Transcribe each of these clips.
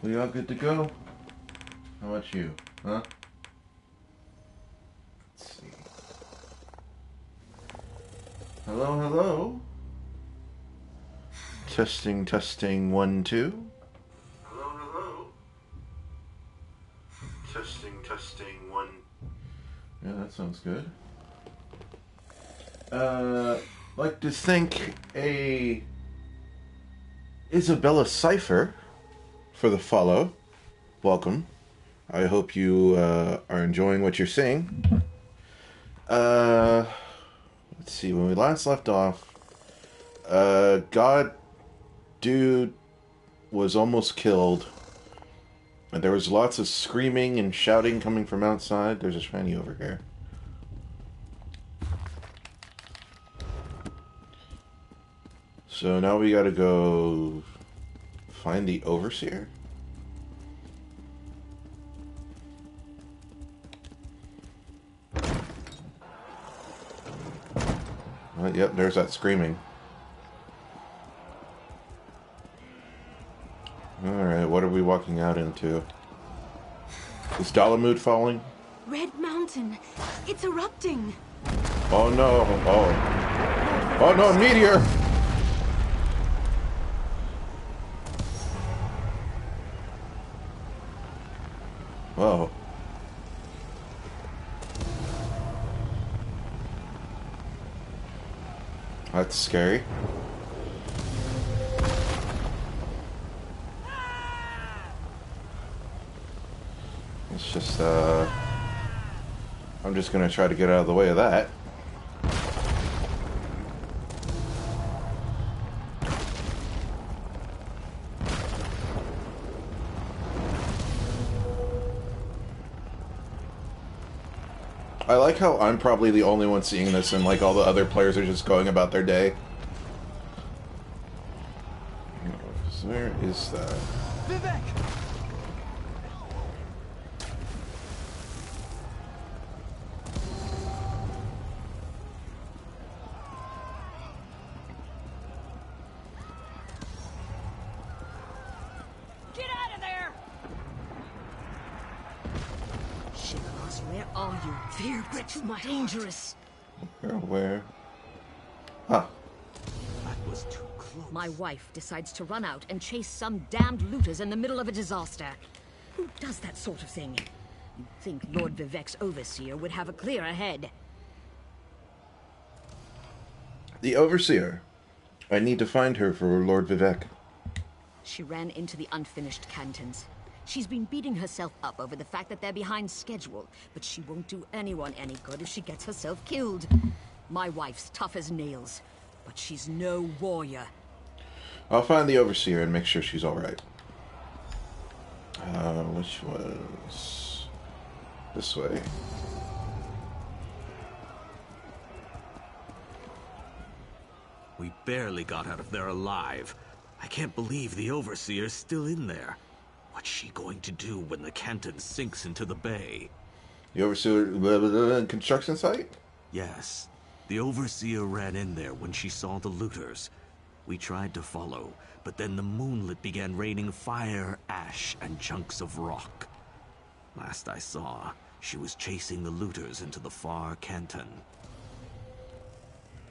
We all good to go? How about you? Huh? Let's see. Hello, hello? Testing, testing, 1, 2. Hello, hello? Testing, testing, 1. Yeah, that sounds good. Like to thank a Isabella Cipher for the follow. Welcome. I hope you are enjoying what you're seeing. Let's see, when we last left off, God Dude was almost killed. And there was lots of screaming and shouting coming from outside. There's a shiny over here. So now we gotta go find the Overseer. Yep, there's that screaming. Alright, what are we walking out into? Is Dalamud falling? Red Mountain. It's erupting. Oh no. Oh. Oh no, a meteor! Whoa. That's scary. It's just, I'm just gonna try to get out of the way of that. I like how I'm probably the only one seeing this and like all the other players are just going about their day. So where is that? Vivek! Get out of there! Shivalas, where are you? Fear grips my dangerous. Where? Huh. That was too close. My wife decides to run out and chase some damned looters in the middle of a disaster. Who does that sort of thing? You'd think Lord Vivek's overseer would have a clearer head. The Overseer. I need to find her for Lord Vivek. She ran into the unfinished cantons. She's been beating herself up over the fact that they're behind schedule, but she won't do anyone any good if she gets herself killed. My wife's tough as nails, but she's no warrior. I'll find the Overseer and make sure she's alright. Which was... this way. We barely got out of there alive. I can't believe the Overseer's still in there. What's she going to do when the Canton sinks into the bay? The Overseer construction site? Yes. The Overseer ran in there when she saw the looters. We tried to follow, but then the moonlit began raining fire, ash, and chunks of rock. Last I saw, she was chasing the looters into the far Canton.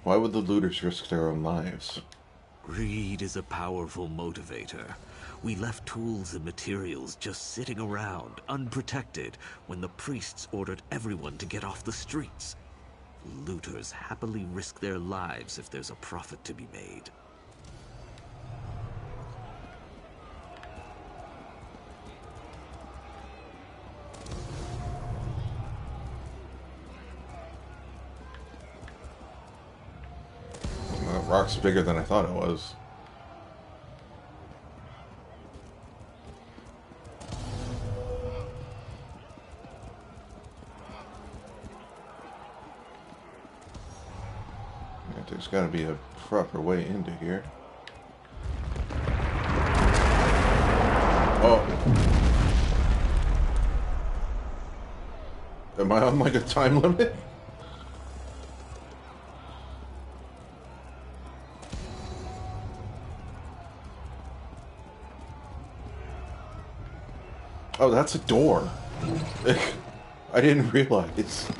Why would the looters risk their own lives? Greed is a powerful motivator. We left tools and materials just sitting around, unprotected, when the priests ordered everyone to get off the streets. Looters happily risk their lives if there's a profit to be made. That rock's bigger than I thought it was. There's got to be a proper way into here. Oh. Am I on like a time limit? Oh, that's a door. I didn't realize.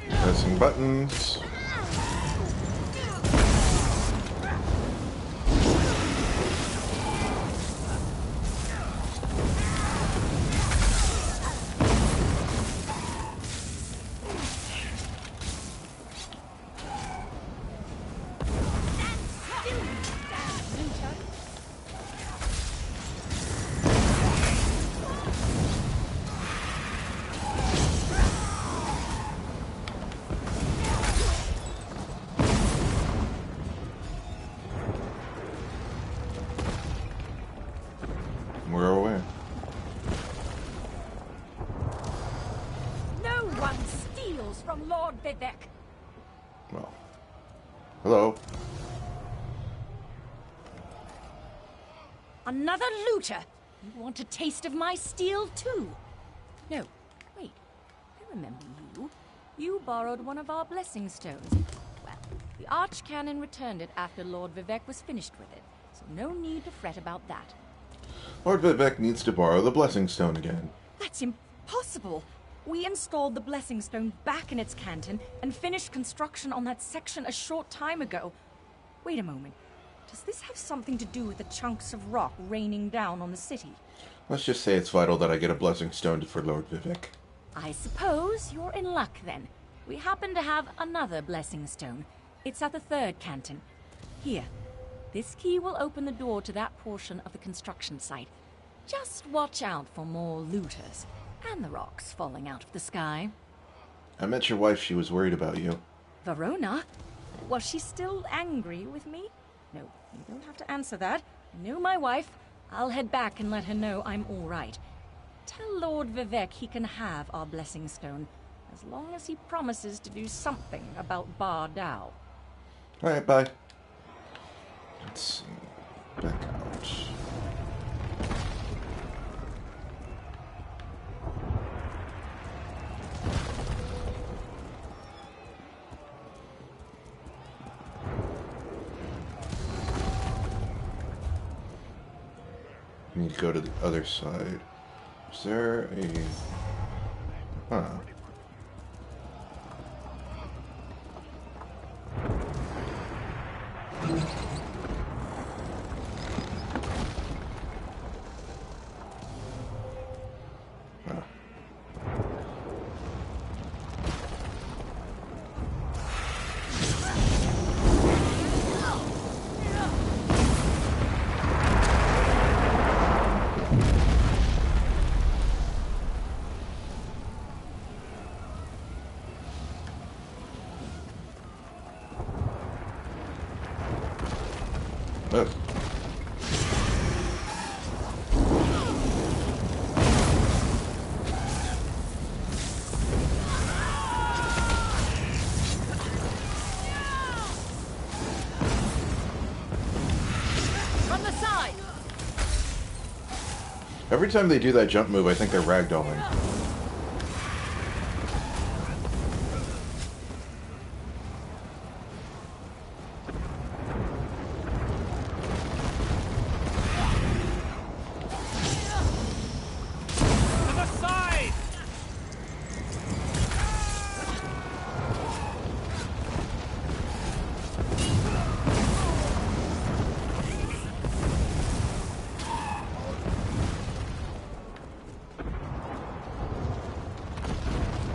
Pressing buttons. We're away. No one steals from Lord Vivek. Well, hello. Another looter. You want a taste of my steel too? No, wait. I remember you. You borrowed one of our blessing stones. Well, the Archcanon returned it after Lord Vivek was finished with it, so no need to fret about that. Lord Vivek needs to borrow the Blessing Stone again. That's impossible. We installed the blessing stone back in its canton and finished construction on that section a short time ago. Wait a moment. Does this have something to do with the chunks of rock raining down on the city? Let's just say it's vital that I get a Blessing Stone for Lord Vivek. I suppose you're in luck then. We happen to have another blessing stone. It's at the third canton. Here. This key will open the door to that portion of the construction site. Just watch out for more looters and the rocks falling out of the sky. I met your wife. She was worried about you. Verona? Was she still angry with me? No, you don't have to answer that. I know my wife. I'll head back and let her know I'm all right. Tell Lord Vivek he can have our blessing stone, as long as he promises to do something about Bar Dao. Alright, bye. Let's see. Back out. I need to go to the other side. Is there a... Huh. Ugh. From the side! Every time they do that jump move, I think they're ragdolling. To the side!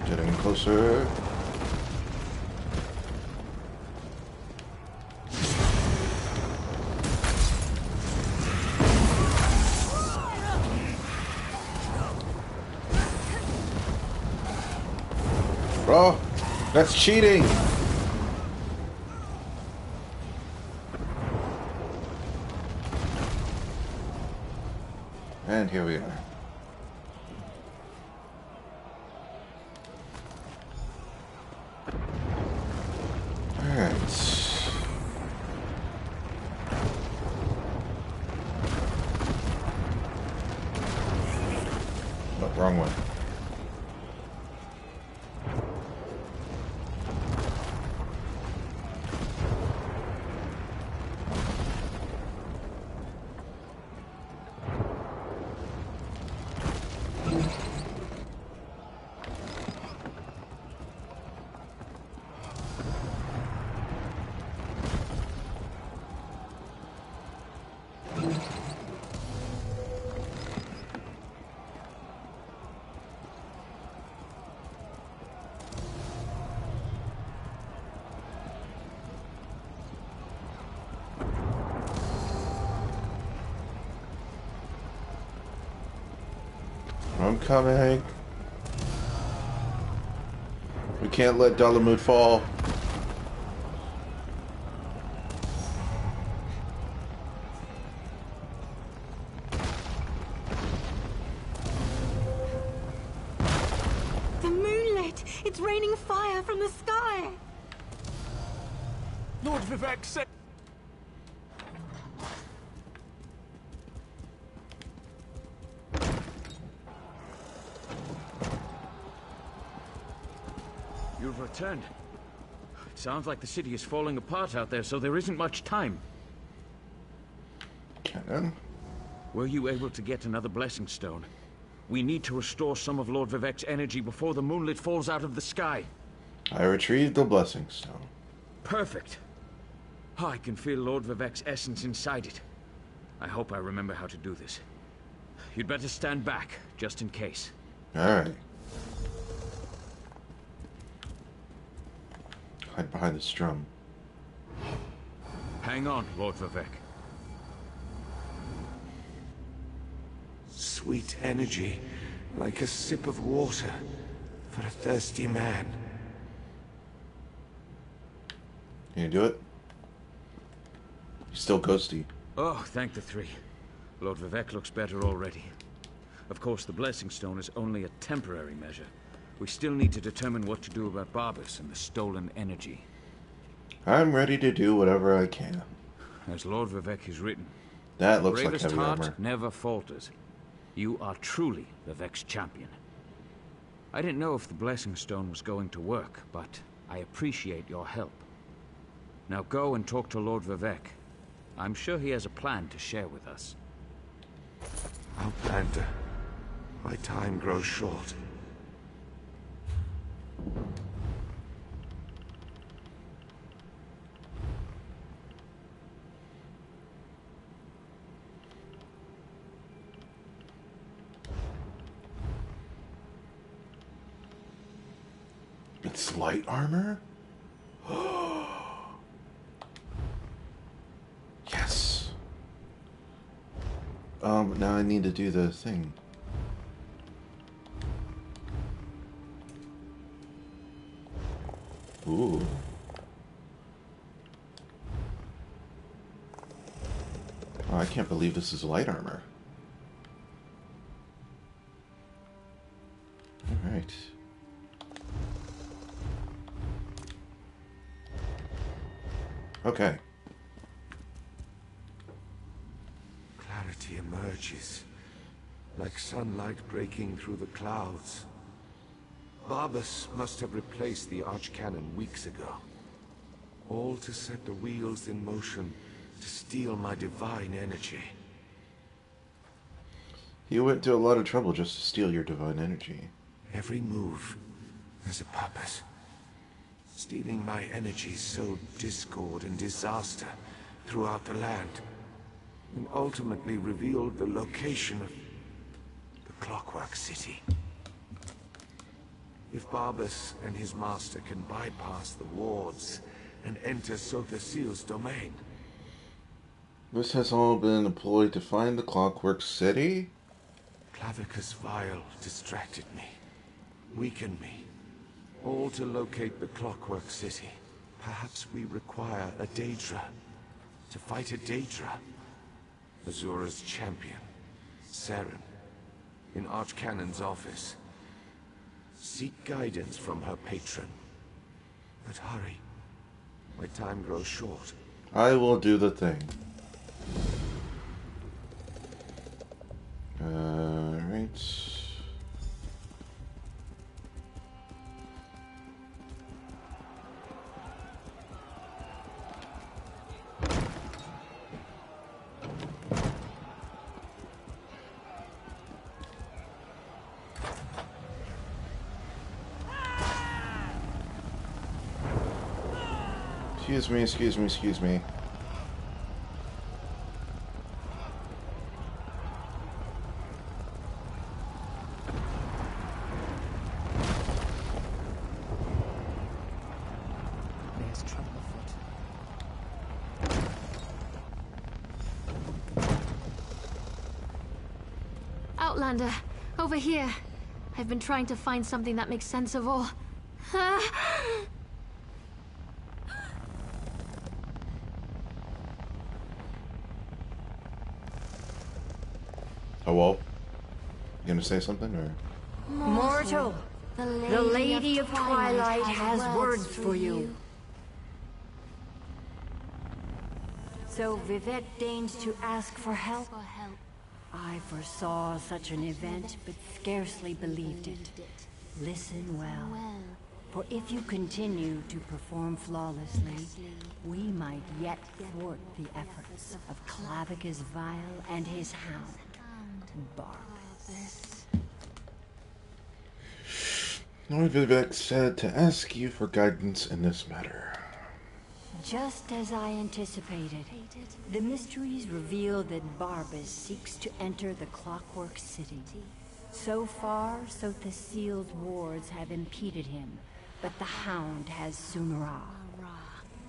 Getting closer. Bro, that's cheating. And here we are. Alright. Oh, wrong one. I'm coming. We can't let Dalamud fall. The moonlit! It's raining fire from the sky! Lord Vivek said... You've returned. It sounds like the city is falling apart out there, so there isn't much time. Cannon. Were you able to get another blessing stone? We need to restore some of Lord Vivek's energy before the moonlit falls out of the sky. I retrieved the blessing stone. Perfect. Oh, I can feel Lord Vivek's essence inside it. I hope I remember how to do this. You'd better stand back, just in case. Alright. Hide behind this drum. Hang on, Lord Vivek. Sweet energy, like a sip of water for a thirsty man. Can you do it? He's still ghosty. Oh, thank the three. Lord Vivek looks better already. Of course, the blessing stone is only a temporary measure. We still need to determine what to do about Barbas and the stolen energy. I'm ready to do whatever I can. As Lord Vivek has written, That looks like bravest heavy heart armor. never falters. You are truly Vivek's champion. I didn't know if the blessing stone was going to work, but I appreciate your help. Now go and talk to Lord Vivek. I'm sure he has a plan to share with us. Outlander, my time grows short. It's light armor? Yes. Now I need to do the thing. Ooh. Oh, I can't believe this is light armor. Alright. Okay. Clarity emerges, like sunlight breaking through the clouds. Barbas must have replaced the archcannon weeks ago. All to set the wheels in motion to steal my divine energy. You went to a lot of trouble just to steal your divine energy. Every move has a purpose. Stealing my energy sowed discord and disaster throughout the land, and ultimately revealed the location of the Clockwork City. If Barbas and his master can bypass the wards and enter Sothasil's domain... This has all been employed to find the Clockwork City? Clavicus Vile distracted me, weakened me, all to locate the Clockwork City. Perhaps we require a Daedra, to fight a Daedra. Azura's champion, Saren, in Archcannon's office. Seek guidance from her patron. But hurry, my time grows short. I will do the thing. Right. Excuse me. There's trouble afoot. Outlander, over here. I've been trying to find something that makes sense of all. Oh, well. You gonna say something, or? Mortal, the Lady of Twilight has words for you. So Vivek deigns to ask for help? I foresaw such an event, but scarcely believed it. Listen well, for if you continue to perform flawlessly, we might yet thwart the efforts of Clavicus Vile and his hound, Barbas. Lord Vivek said to ask you for guidance in this matter. Just as I anticipated, the mysteries reveal that Barbas seeks to enter the Clockwork City. So far, Sotha Seal's wards have impeded him, but the Hound has Sunra.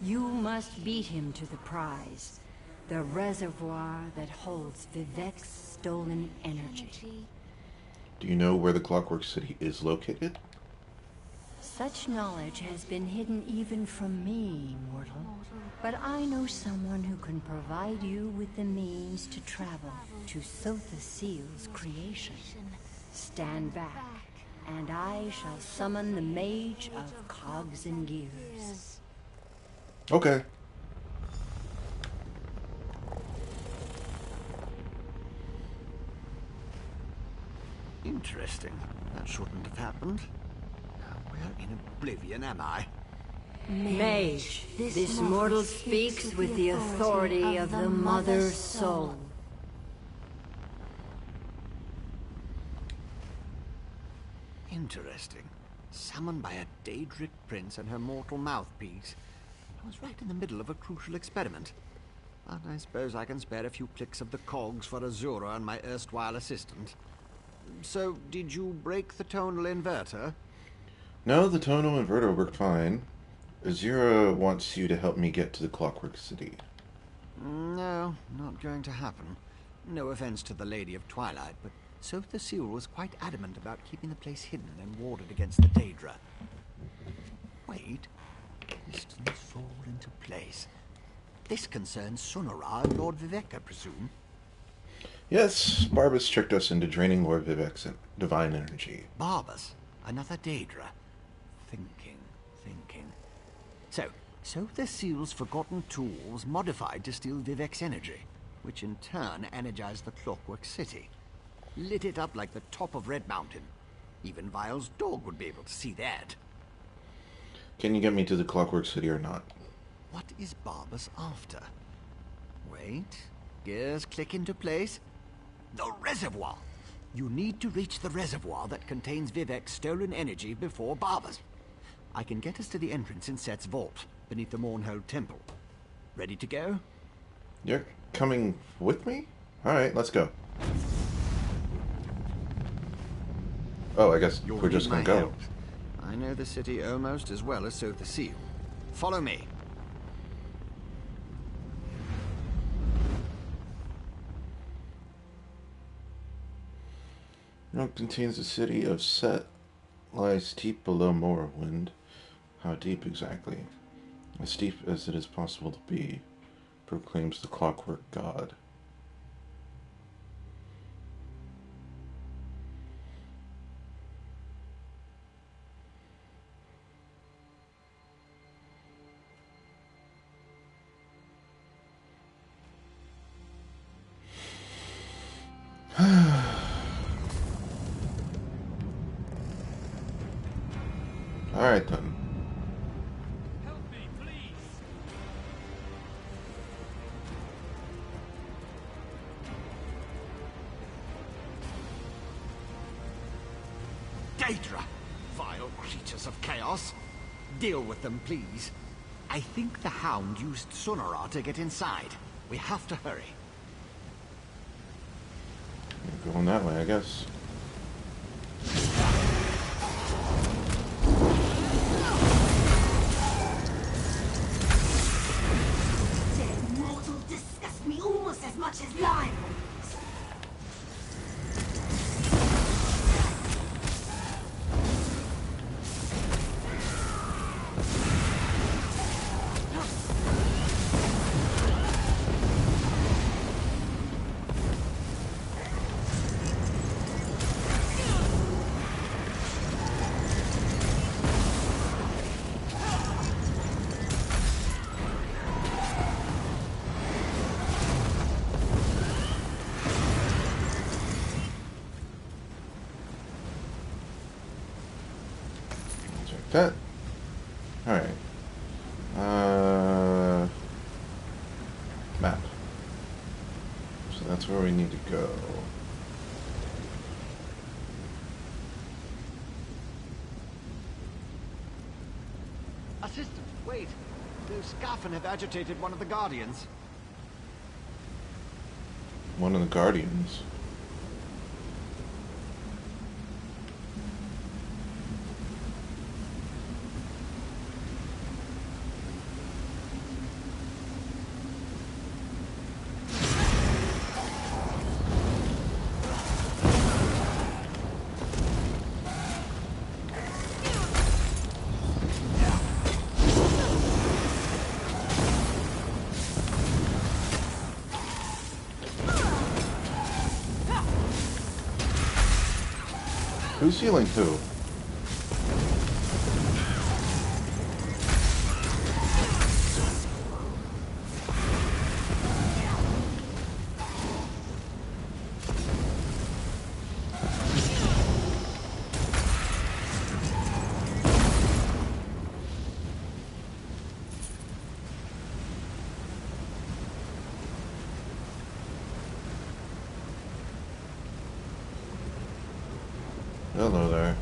You must beat him to the prize, the reservoir that holds Vivek's stolen energy. Do you know where the Clockwork City is located? Such knowledge has been hidden even from me, mortal. But I know someone who can provide you with the means to travel to Sotha Seal's creation. Stand back, and I shall summon the Mage of Cogs and Gears. Okay. Interesting. That shouldn't have happened. Where in oblivion am I? Mage, this mortal speaks with the authority of the Mother Soul. Interesting. Summoned by a Daedric prince and her mortal mouthpiece. I was right in the middle of a crucial experiment. But I suppose I can spare a few clicks of the cogs for Azura and my erstwhile assistant. So, did you break the tonal inverter? No, the tonal inverter worked fine. Azura wants you to help me get to the Clockwork City. No, not going to happen. No offense to the Lady of Twilight, but Sotha Seal was quite adamant about keeping the place hidden and warded against the Daedra. Wait. Pistons fall into place. This concerns Sunara and Lord Vivek, I presume. Yes, Barbas tricked us into draining Lord Vivek's divine energy. Barbas? Another Daedra? Thinking. So Sotha Seal's forgotten tools modified to steal Vivek's energy, which in turn energized the Clockwork City. Lit it up like the top of Red Mountain. Even Vile's dog would be able to see that. Can you get me to the Clockwork City or not? What is Barbas after? Wait. Gears click into place. The reservoir! You need to reach the reservoir that contains Vivek's stolen energy before Barbas. I can get us to the entrance in Set's vault, beneath the Mournhold Temple. Ready to go? You're coming with me? Alright, let's go. Oh, I guess we're just gonna go. Help. I know the city almost as well as Sotha Seal. Follow me. It contains the city of Set, lies deep below Morrowind. How deep exactly? As deep as it is possible to be, proclaims the Clockwork God. Alright then. Help me, please. Daedra! Vile creatures of chaos. Deal with them, please. I think the Hound used Sunara to get inside. We have to hurry. Going that way, I guess. Dead mortals disgust me almost as much as live ones. That... Alright. Map. So that's where we need to go. Assistant, wait. Those Skaffen have agitated one of the Guardians. One of the Guardians. Who's healing who? Hello there.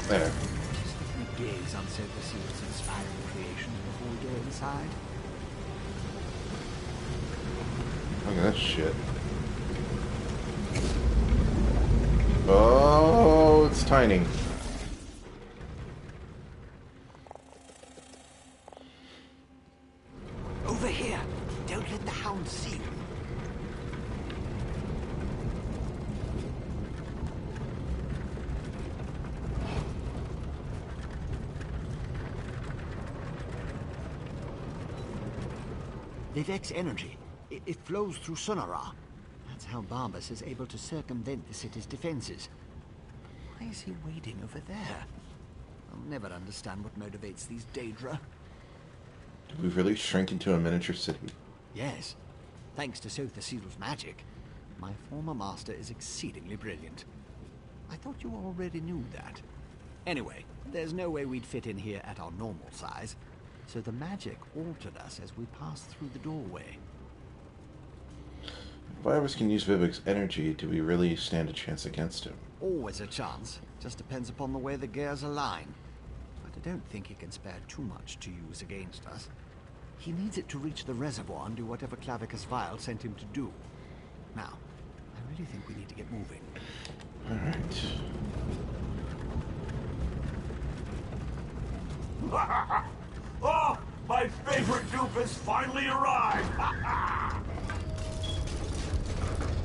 There. Just let me gaze on Sophia Seal's inspiring creation before we go inside. Look at that shit. Oh, it's tiny. Over here! Don't let the hound see you. Vivek's energy. It flows through Sonara. That's how Barbas is able to circumvent the city's defenses. Why is he waiting over there? I'll never understand what motivates these Daedra. Did we really shrink into a miniature city? Yes. Thanks to Sophia Seal's magic. My former master is exceedingly brilliant. I thought you already knew that. Anyway, there's no way we'd fit in here at our normal size. So the magic altered us as we passed through the doorway. If Virus can use Vivek's energy, do we really stand a chance against him? Always a chance. Just depends upon the way the gears align. But I don't think he can spare too much to use against us. He needs it to reach the reservoir and do whatever Clavicus Vial sent him to do. Now, I really think we need to get moving. Alright. Oh, my favorite dupe has finally arrived!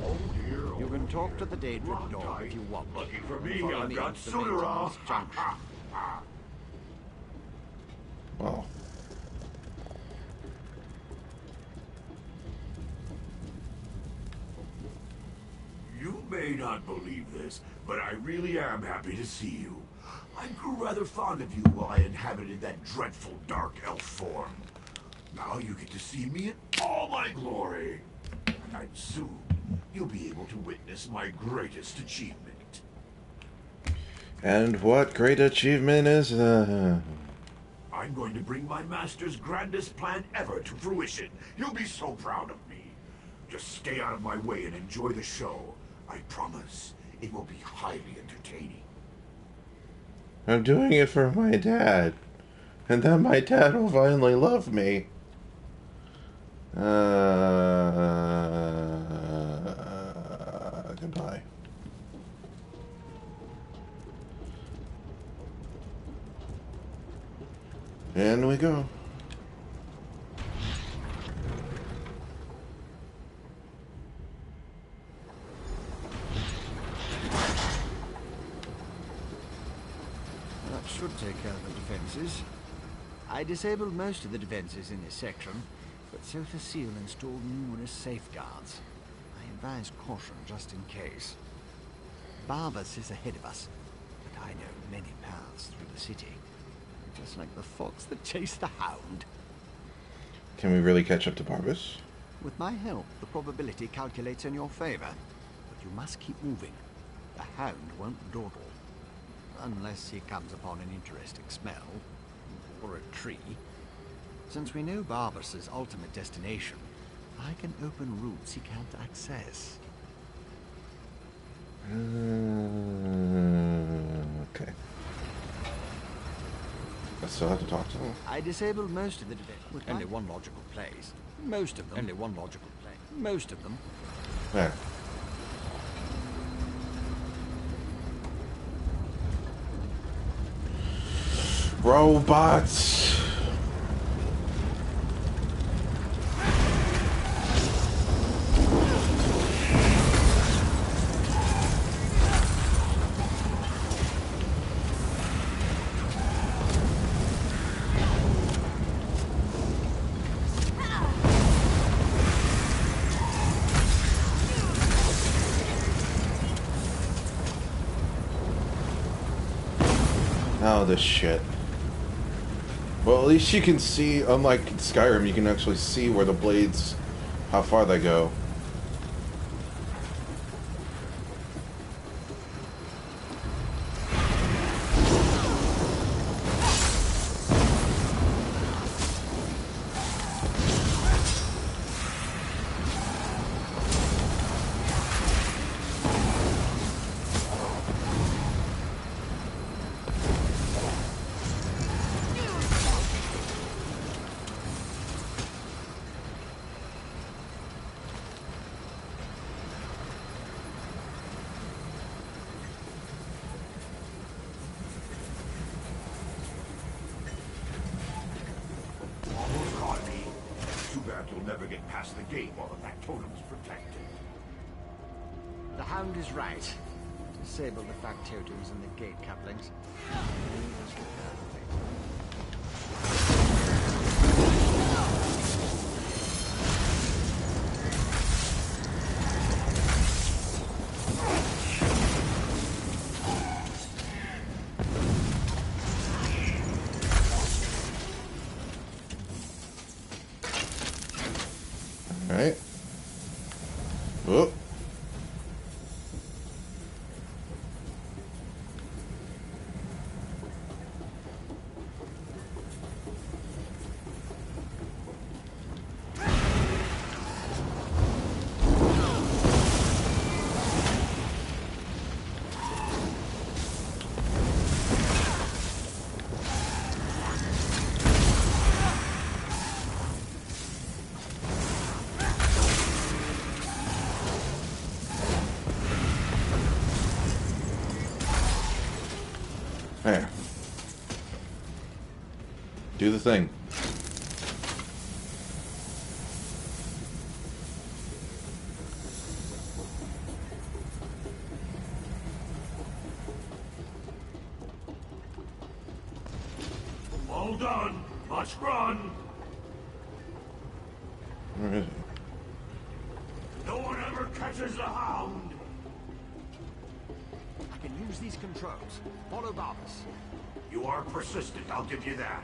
Oh dear. You can talk to the Daedric dog if you want. Lucky for me, Follow I've me got into the Sunara. maintenance junction. Well. You may not believe this, but I really am happy to see you. I grew rather fond of you while I inhabited that dreadful dark elf form. Now you get to see me in all my glory. And soon, you'll be able to witness my greatest achievement. And what great achievement is that? I'm going to bring my master's grandest plan ever to fruition. He'll be so proud of me. Just stay out of my way and enjoy the show. I promise, it will be highly entertaining. I'm doing it for my dad. And then my dad will finally love me. Goodbye. In we go. I disabled most of the defenses in this section, but Sotha Seal installed numerous safeguards. I advise caution just in case. Barbas is ahead of us, but I know many paths through the city. Just like the fox that chased the hound. Can we really catch up to Barbas? With my help, the probability calculates in your favor. But you must keep moving. The hound won't dawdle. Unless he comes upon an interesting smell. Or a tree. Since we know Barbas's ultimate destination, I can open routes he can't access. Okay. I still have to talk to him. I disabled most of the defense with only one logical place. Most of them. Only one logical place. Most of them. There. Robots. Oh, this shit. Well, at least you can see, unlike Skyrim, you can actually see where the blades, how far they go. You'll never get past the gate while that totem's protected. The hound is right. Disable the fat totems and the gate couplings. Alright. Oh. There. Do the thing. All done. Must run. Where is it? No one ever catches the hound. I can use these controls. Follow Barbas. You are persistent, I'll give you that.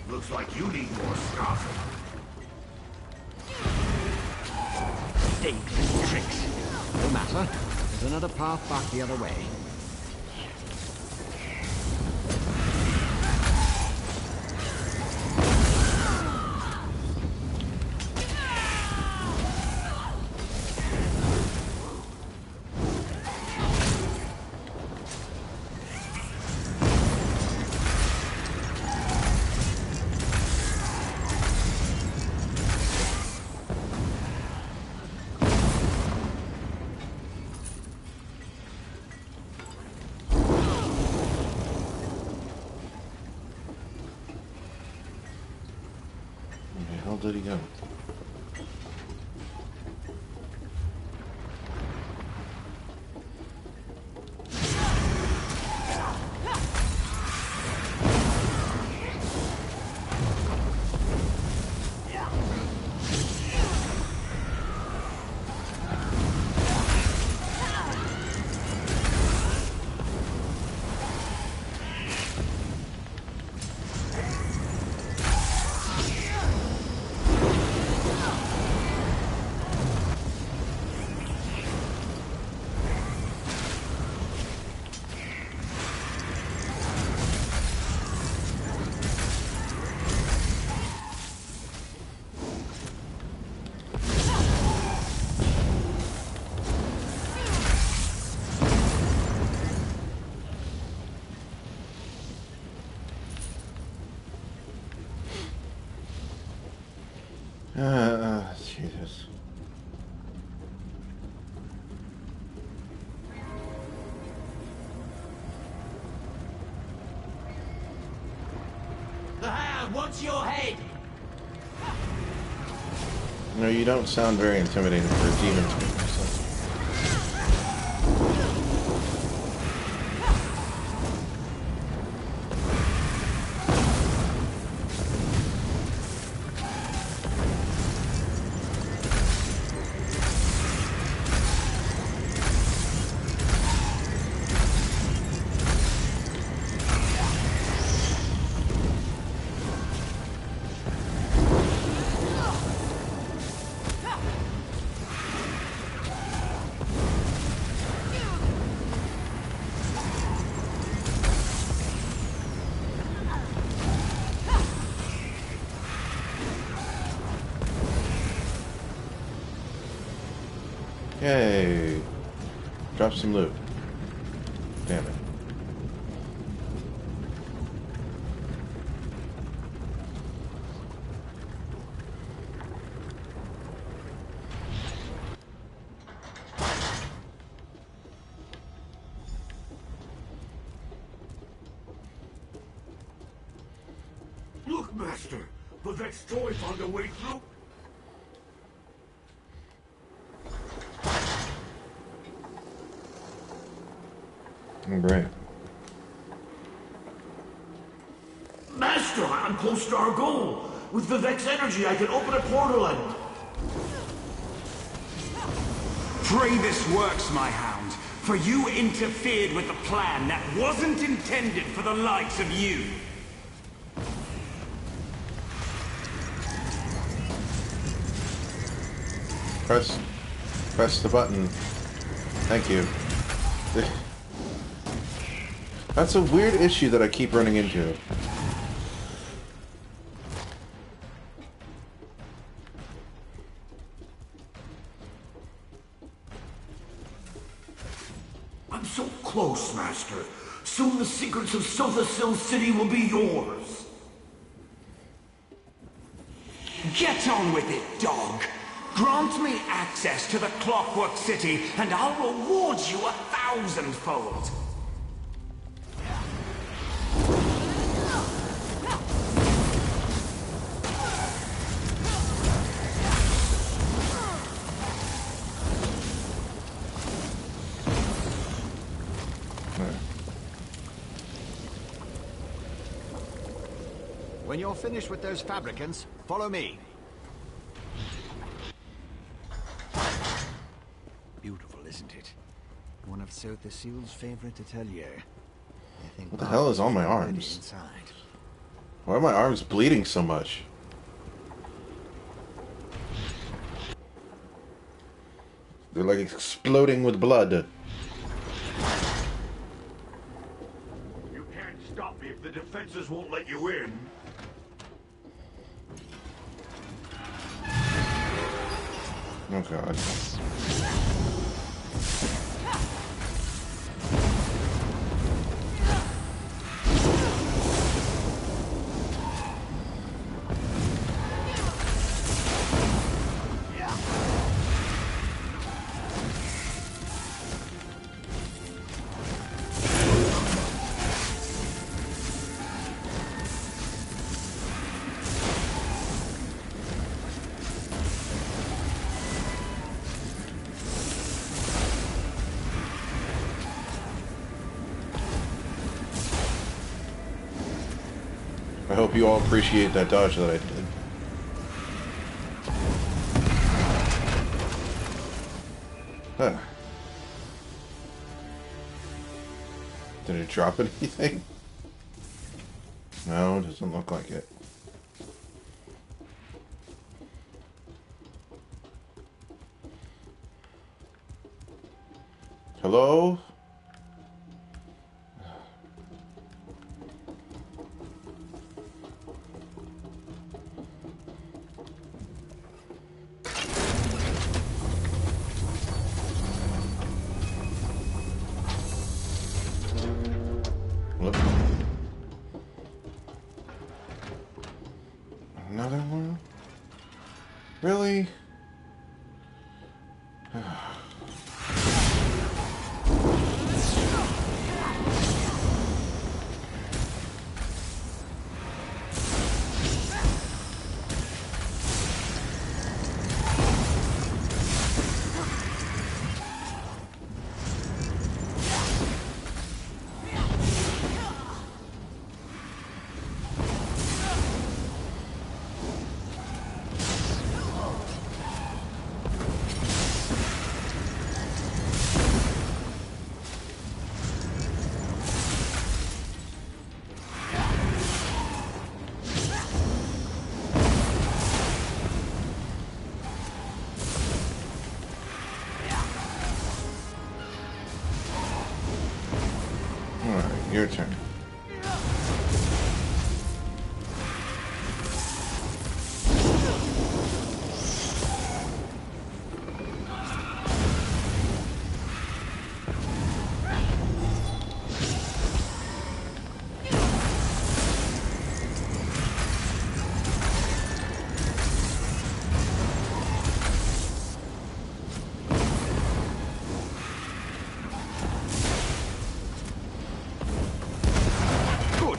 Looks like you need more stuff. Dangerous tricks. No matter. There's another path back the other way. Where the hell did he go? Jesus. The Hound wants your head! No, you don't sound very intimidating for a demon to me. Yay. Drop some loot. Damn it. Look, Master! Vivek's toy found a way through. Great. Master, I'm close to our goal. With Vivek's energy, I can open a portal and... Pray this works, my hound, for you interfered with a plan that wasn't intended for the likes of you. Press the button. Thank you. That's a weird issue that I keep running into. I'm so close, Master. Soon the secrets of Sothasil City will be yours. Get on with it, dog. Grant me access to the Clockwork City, and I'll reward you 1,000-fold. When you're finished with those fabricants, follow me. Beautiful, isn't it? One of Sothasil's favorite atelier. What the hell is on my arms? Inside. Why are my arms bleeding so much? They're like exploding with blood. You can't stop me if the defenses won't let you in. Oh god. I hope you all appreciate that dodge that I did. Huh. Did it drop anything? No, it doesn't look like it. Hello? Look. Another one? Really? Alright, your turn.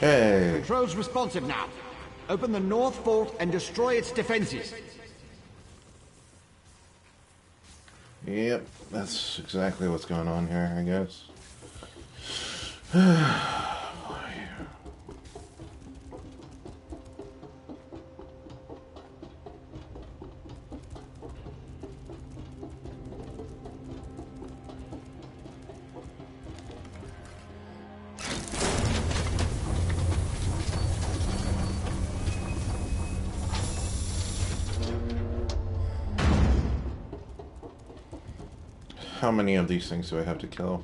Hey. Controls responsive now. Open the north vault and destroy its defenses. Yep, that's exactly what's going on here, I guess. How many of these things do I have to kill?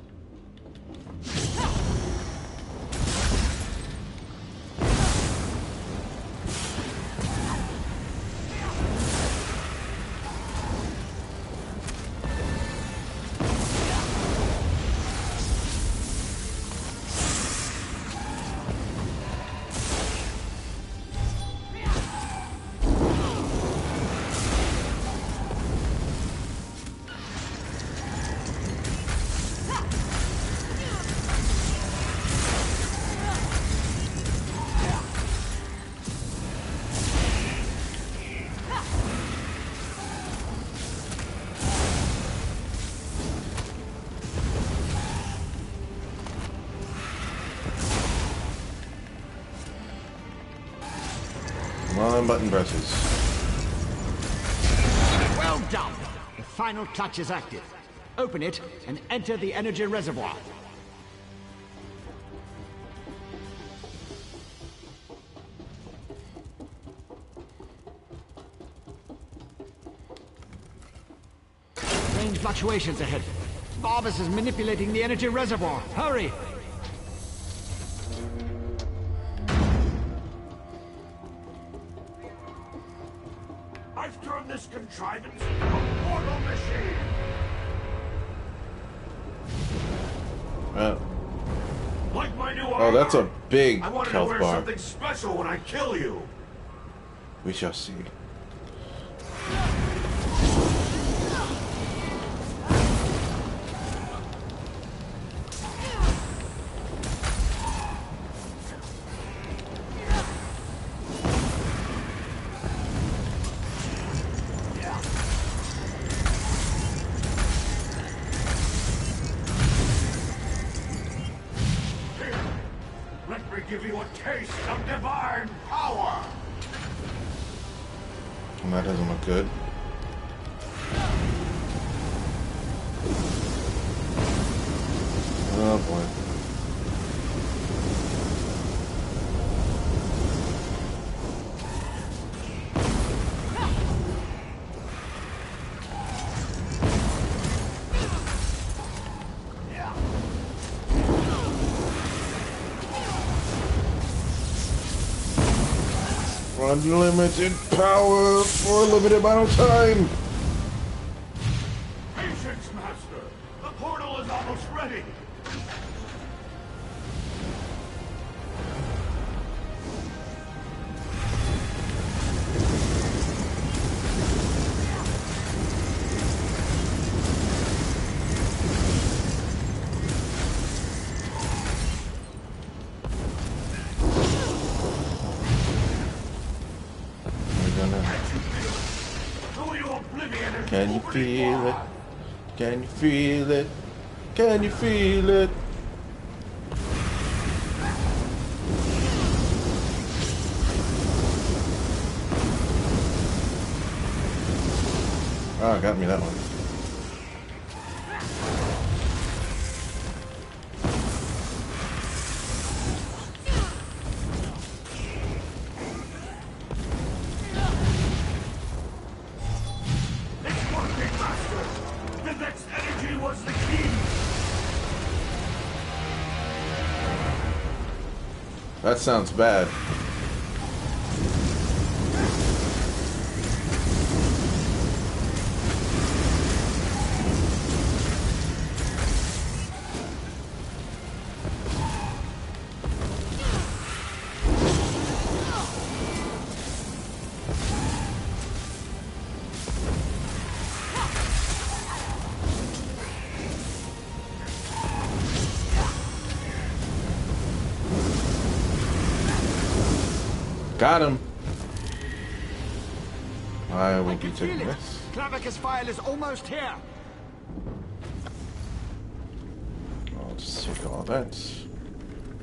Come on, button presses. Well done! The final clutch is active. Open it and enter the energy reservoir. Strange fluctuations ahead. Barbas is manipulating the energy reservoir. Hurry! I've turned this contrivance into a portal machine! Like my new Oh, that's a big I want to health wear bar. something special when I kill you! We shall see. Let me give you a taste of divine power! And that doesn't look good. Oh boy. Unlimited power for a limited amount of time. Patience, Master! The portal is almost ready! Can you feel it? Can you feel it? Can you feel it? Oh, got me that one. It's working, Master! Vivek's energy was the key! That sounds bad. Got him. I will be taking this. Clavicus Vile is almost here. I'll just take all that.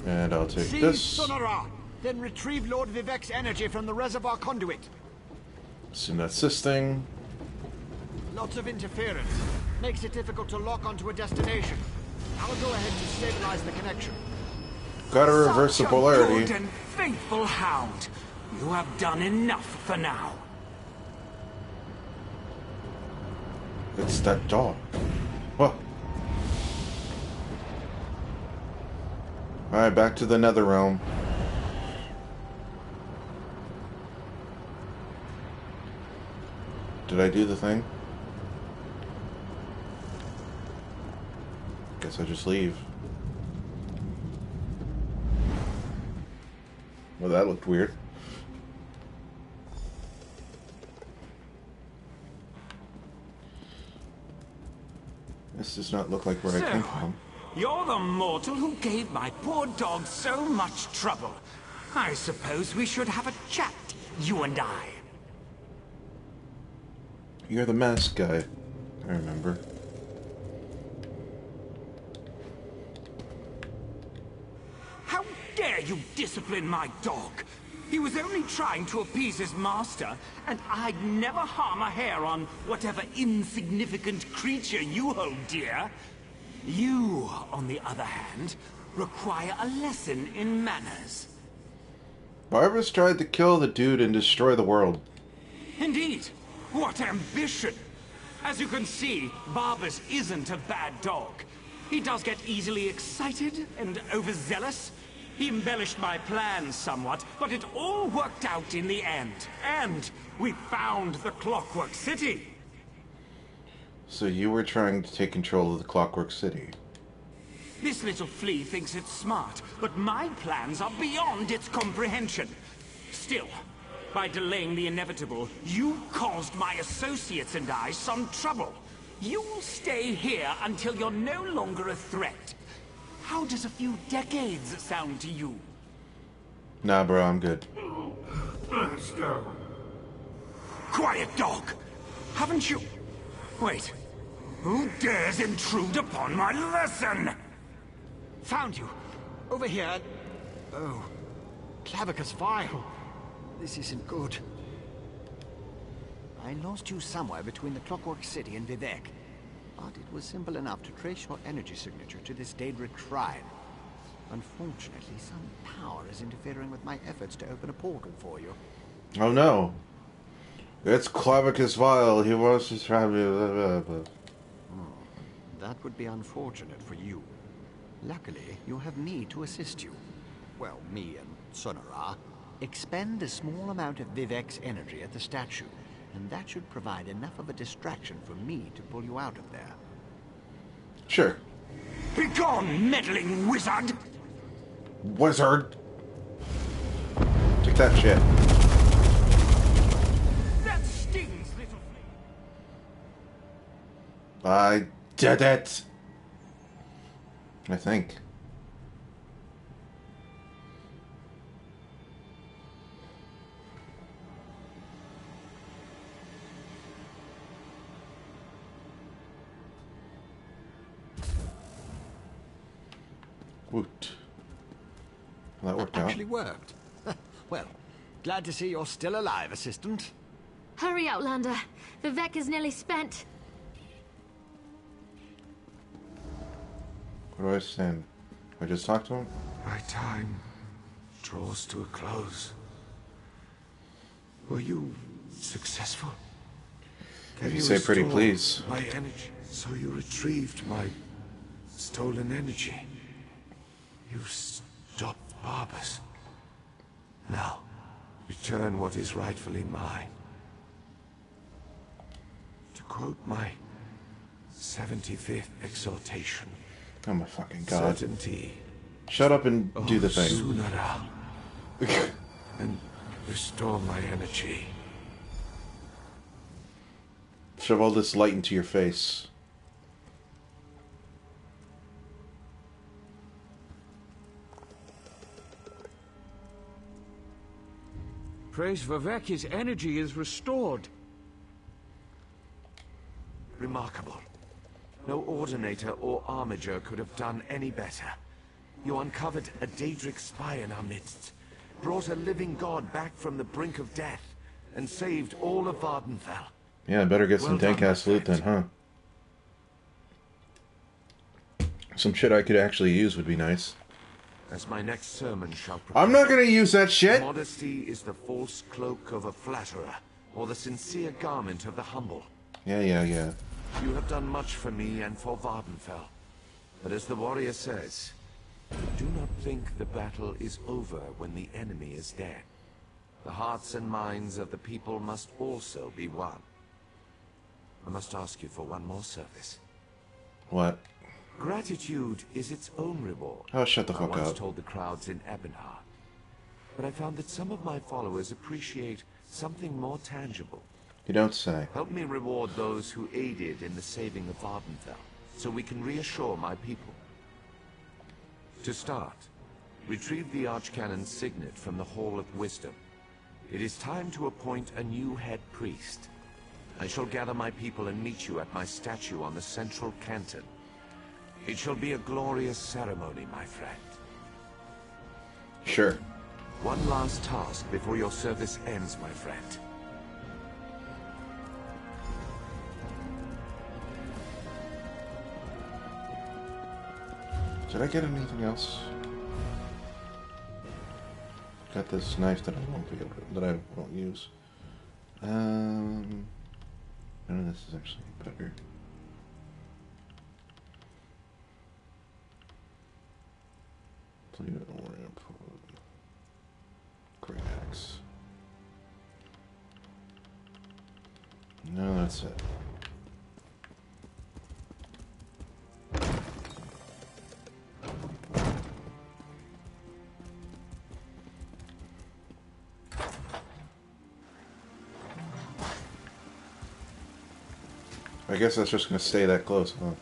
And I'll take Seize this. Sonora, then retrieve Lord Vivek's energy from the reservoir conduit. Assume that's this thing. Lots of interference. Makes it difficult to lock onto a destination. I'll go ahead to stabilize the connection. Gotta reverse the polarity. Such a good and faithful hound. You have done enough for now. It's that dog. Whoa. Alright, back to the nether realm. Did I do the thing? Guess I just leave. Well, that looked weird. This does not look like where I came from. You're the mortal who gave my poor dog so much trouble. I suppose we should have a chat, you and I. You're the mask guy. I remember. How dare you discipline my dog? He was only trying to appease his master, and I'd never harm a hair on whatever insignificant creature you hold dear. You, on the other hand, require a lesson in manners. Barbara's tried to kill the dude and destroy the world. Indeed. What ambition! As you can see, Barbas isn't a bad dog. He does get easily excited and overzealous. He embellished my plans somewhat, but it all worked out in the end. And we found the Clockwork City. So you were trying to take control of the Clockwork City. This little flea thinks it's smart, but my plans are beyond its comprehension. Still, by delaying the inevitable, you caused my associates and I some trouble. You'll stay here until you're no longer a threat. How does a few decades sound to you? Nah, bro, I'm good. Let's go. Quiet, dog! Haven't you... Wait. Who dares intrude upon my lesson? Found you. Over here. Oh. Clavicus Vile. This isn't good. I lost you somewhere between the Clockwork City and Vivek. But it was simple enough to trace your energy signature to this Daedric shrine. Unfortunately, some power is interfering with my efforts to open a portal for you. Oh no. It's Clavicus Vile. He wants to try That would be unfortunate for you. Luckily, you have me to assist you. Well, me and Sonora. Expend a small amount of Vivek's energy at the statue, and that should provide enough of a distraction for me to pull you out of there. Sure. Begone, meddling wizard! Wizard! Take that shit. That stings, little flea. I did it! I think. Woot. Well, that worked That out. actually worked. Well, glad to see you're still alive, Assistant. Hurry, Outlander. Vivek is nearly spent. Where do I stand? I just talked to him? My time draws to a close. Were you successful? If you say pretty please. My energy. So you retrieved my stolen energy. You stopped Barbas. Now, return what is rightfully mine. To quote my 75th exhortation. Oh my fucking god. Certainty. Shut up and do the thing. Sunara. And restore my energy. Shove all this light into your face. Praise Vivek, his energy is restored. Remarkable. No Ordinator or Armiger could have done any better. You uncovered a Daedric spy in our midst, brought a living god back from the brink of death, and saved all of Vardenfell. Yeah, better get some Well done, dank-ass my loot then, friend. huh? Some shit I could actually use would be nice. As my next sermon shall I'm not gonna use that shit! Modesty is the false cloak of a flatterer, or the sincere garment of the humble. Yeah. You have done much for me and for Vardenfell. But as the warrior says, do not think the battle is over when the enemy is dead. The hearts and minds of the people must also be won. I must ask you for one more service. What? Gratitude is its own reward. Oh, shut the I fuck once up. told the crowds in Ebonheart. But I found that some of my followers appreciate something more tangible. You don't say. Help me reward those who aided in the saving of Vardenfell, so we can reassure my people. To start, retrieve the Archcannon's signet from the Hall of Wisdom. It is time to appoint a new head priest. I shall gather my people and meet you at my statue on the central canton. It shall be a glorious ceremony, my friend. Sure. One last task before your service ends, my friend. Did I get anything else? Got this knife that I won't be able to, that I won't use. None of this is actually better. Please don't worry, I'm great axe. No, that's it. I guess that's just gonna stay that close, huh?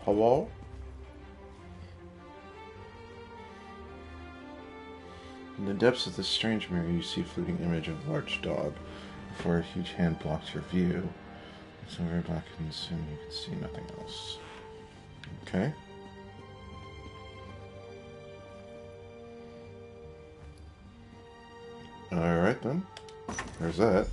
Hello? In the depths of this strange mirror, you see a fleeting image of a large dog before a huge hand blocks your view. It's so very black and soon you can see nothing else. Okay. Alright then. There's that.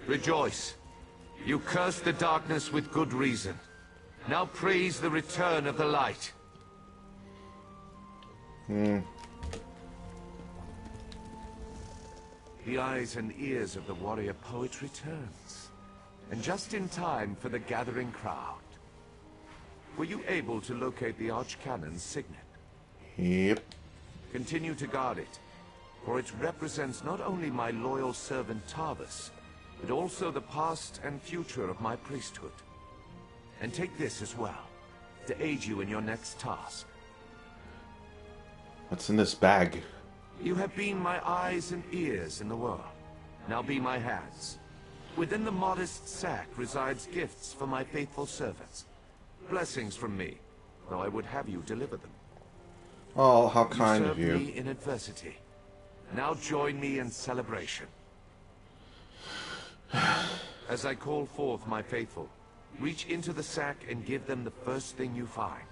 Rejoice. You cursed the darkness with good reason. Now praise the return of the light. The eyes and ears of the warrior poet returns. And just in time for the gathering crowd. Were you able to locate the Archcannon's signet? Yep. Continue to guard it, for it represents not only my loyal servant Tarvis, but also the past and future of my priesthood. And take this as well, to aid you in your next task. What's in this bag? You have been my eyes and ears in the world. Now be my hands. Within the modest sack resides gifts for my faithful servants. Blessings from me, though I would have you deliver them. Oh, how kind of You you. served me in adversity. Now join me in celebration. As I call forth my faithful, reach into the sack and give them the first thing you find.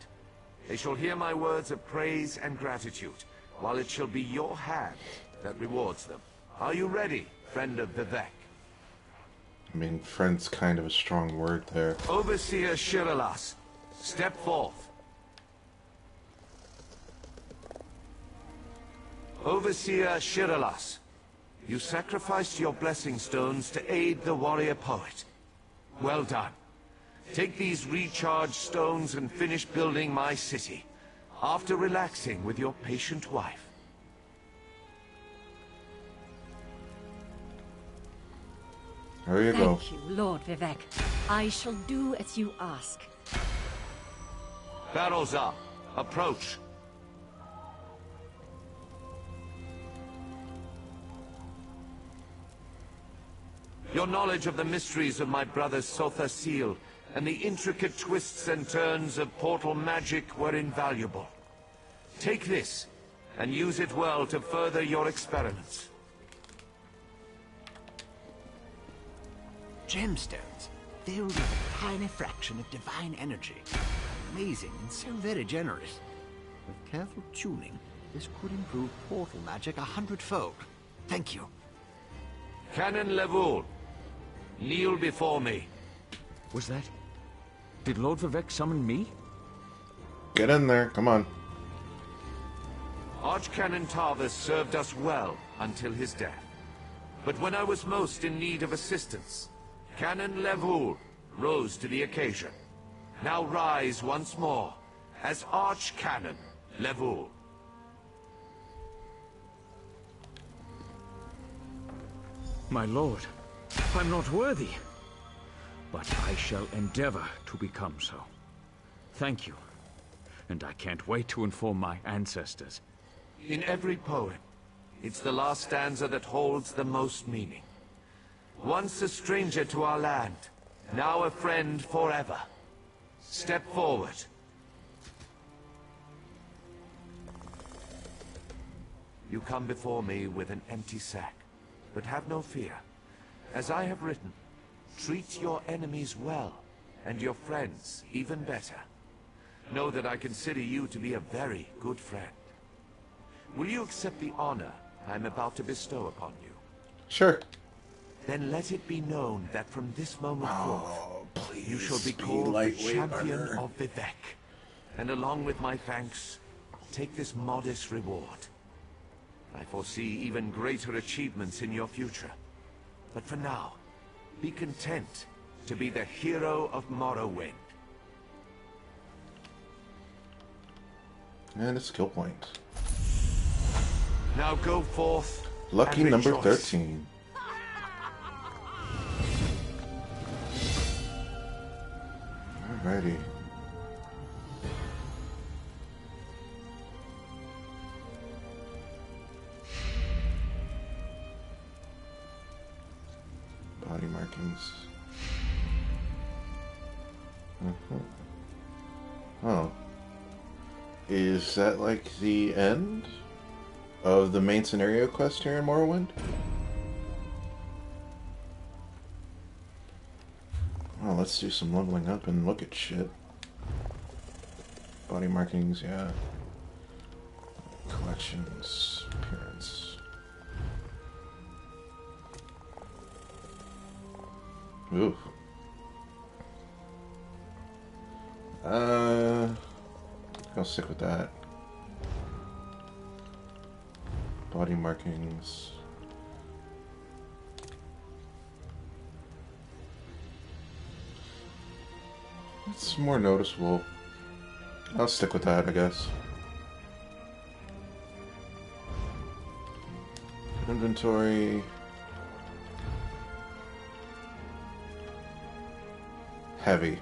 They shall hear my words of praise and gratitude, while it shall be your hand that rewards them. Are you ready, friend of Vivek? I mean, friend's kind of a strong word there. Overseer Shiralas, step forth. Overseer Shiralas, you sacrificed your blessing stones to aid the warrior poet. Well done. Take these recharged stones and finish building my city, after relaxing with your patient wife. There you go. Thank you, Lord Vivek. I shall do as you ask. Barrels up. Approach. Your knowledge of the mysteries of my brother's Sotha seal and the intricate twists and turns of portal magic were invaluable. Take this, and use it well to further your experiments. Gemstones, filled with a tiny fraction of divine energy. Amazing and so very generous. With careful tuning, this could improve portal magic 100-fold. Thank you. Canon Levoul, kneel before me. Was that... Did Lord Vivek summon me? Get in there, come on. Archcanon Tarvis served us well until his death. But when I was most in need of assistance, Canon Levoul rose to the occasion. Now rise once more as Archcanon Levoul. My lord, I'm not worthy. But I shall endeavor to become so. Thank you. And I can't wait to inform my ancestors. In every poem, it's the last stanza that holds the most meaning. Once a stranger to our land, now a friend forever. Step forward. You come before me with an empty sack, but have no fear. As I have written, treat your enemies well, and your friends even better. Know that I consider you to be a very good friend. Will you accept the honor I'm about to bestow upon you? Sure. Then let it be known that from this moment forth, you shall be be called the lightweight champion armor. of Vivek. And along with my thanks, take this modest reward. I foresee even greater achievements in your future. But for now, be content to be the hero of Morrowind. And a skill point. Now go forth. Lucky and number rejoice. 13. Alrighty. Body markings. Oh. Is that like the end of the main scenario quest here in Morrowind? Well, let's do some leveling up and look at shit. Body markings, yeah. Collections, appearance. Ooh. I'll stick with that. Body markings. It's more noticeable. I'll stick with that, I guess. Inventory. Heavy.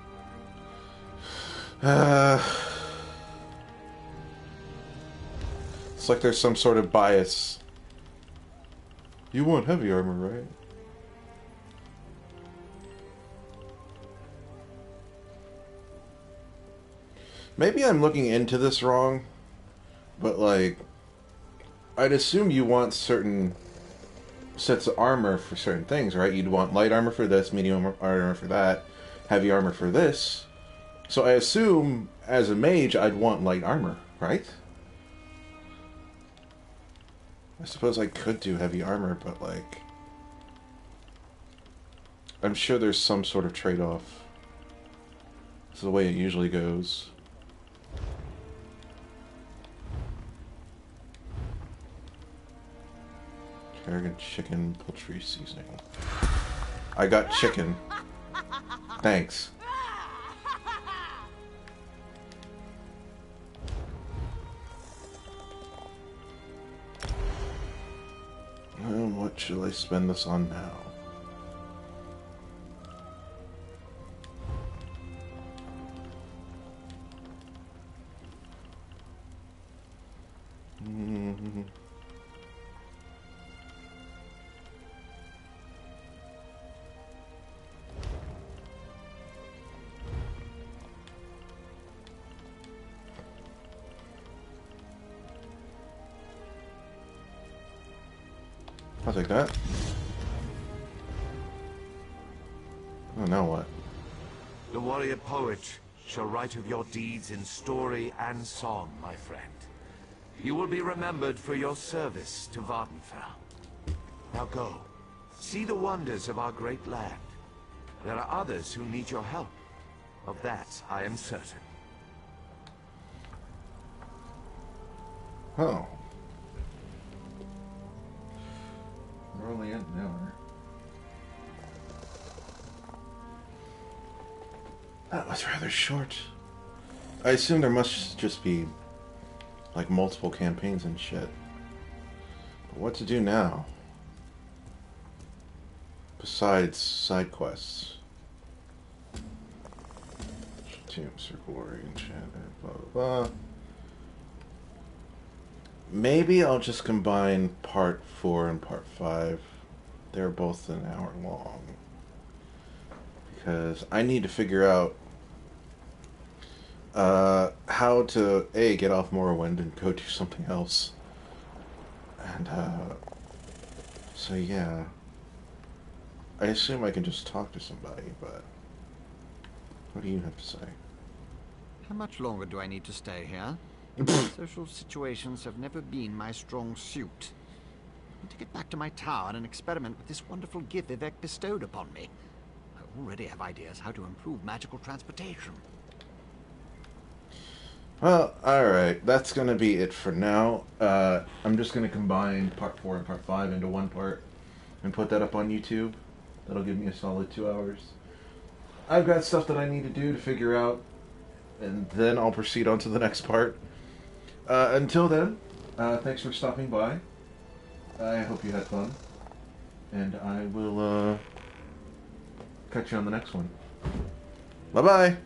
It's like there's some sort of bias. You want heavy armor, right? Maybe I'm looking into this wrong, but like, I'd assume you want certain sets of armor for certain things, right? You'd want light armor for this, medium armor for that, heavy armor for this. So I assume, as a mage, I'd want light armor, right? I suppose I could do heavy armor, but like, I'm sure there's some sort of trade-off. This is the way it usually goes. Carrigan chicken poultry seasoning. I got chicken. Thanks. What should I spend this on now? I'll take that. Oh, now what? The warrior poet shall write of your deeds in story and song, my friend. You will be remembered for your service to Vardenfell. Now go. See the wonders of our great land. There are others who need your help. Of that, I am certain. Oh. We're only at an hour. That was rather short. I assume there must just be like multiple campaigns and shit. But what to do now? Besides side quests. Tomb, circle, or enchantment, blah blah blah. Maybe I'll just combine part 4 and part 5. They're both an hour long. Because I need to figure out how to A, get off Morrowind and go do something else. And so yeah. I assume I can just talk to somebody, but what do you have to say? How much longer do I need to stay here? Social situations have never been my strong suit. I need to get back to my tower and experiment with this wonderful gift Vivek bestowed upon me. I already have ideas how to improve magical transportation. Well, alright. That's going to be it for now. I'm just going to combine part 4 and part 5 into one part and put that up on YouTube. That'll give me a solid 2 hours. I've got stuff that I need to do to figure out, and then I'll proceed on to the next part. Until then, thanks for stopping by. I hope you had fun. And I will catch you on the next one. Bye-bye!